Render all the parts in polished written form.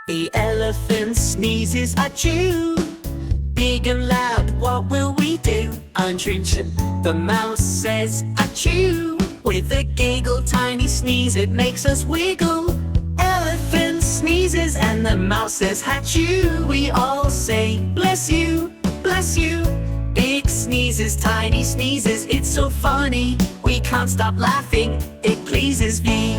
The elephant sneezes, achoo. Big and loud, what will we do? Attention. The mouse says, achoo. With a giggle, tiny sneeze, it makes us wiggle. Elephant sneezes and the mouse says, achoo. We all say, bless you, bless you. Big sneezes, tiny sneezes, it's so funny. We can't stop laughing, it pleases me.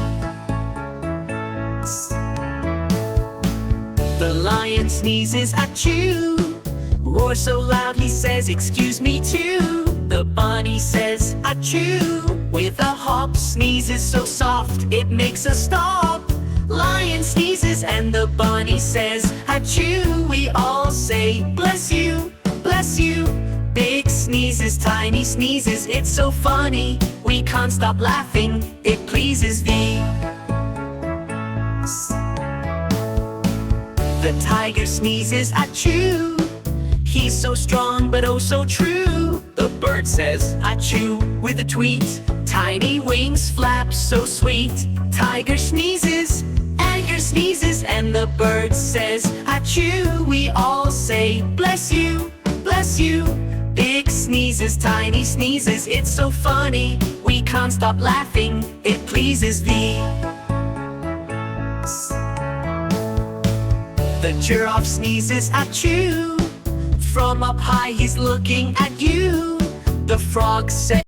The lion sneezes, achoo. Roars so loud he says, excuse me too. The bunny says, achoo. With a hop, sneezes so soft, it makes us stop. Lion sneezes and the bunny says, achoo. We all say, bless you, bless you. Big sneezes, tiny sneezes, it's so funny. We can't stop laughing, it pleases me. The tiger sneezes, achoo. He's so strong but oh so true. The bird says, achoo, with a tweet. Tiny wings flap so sweet. Tiger sneezes, tiger sneezes, and the bird says, achoo. We all say, bless you, bless you. Big sneezes, tiny sneezes, it's so funny. We can't stop laughing, it pleases me. The giraffe sneezes, achoo. From up high he's looking at you. The frog says,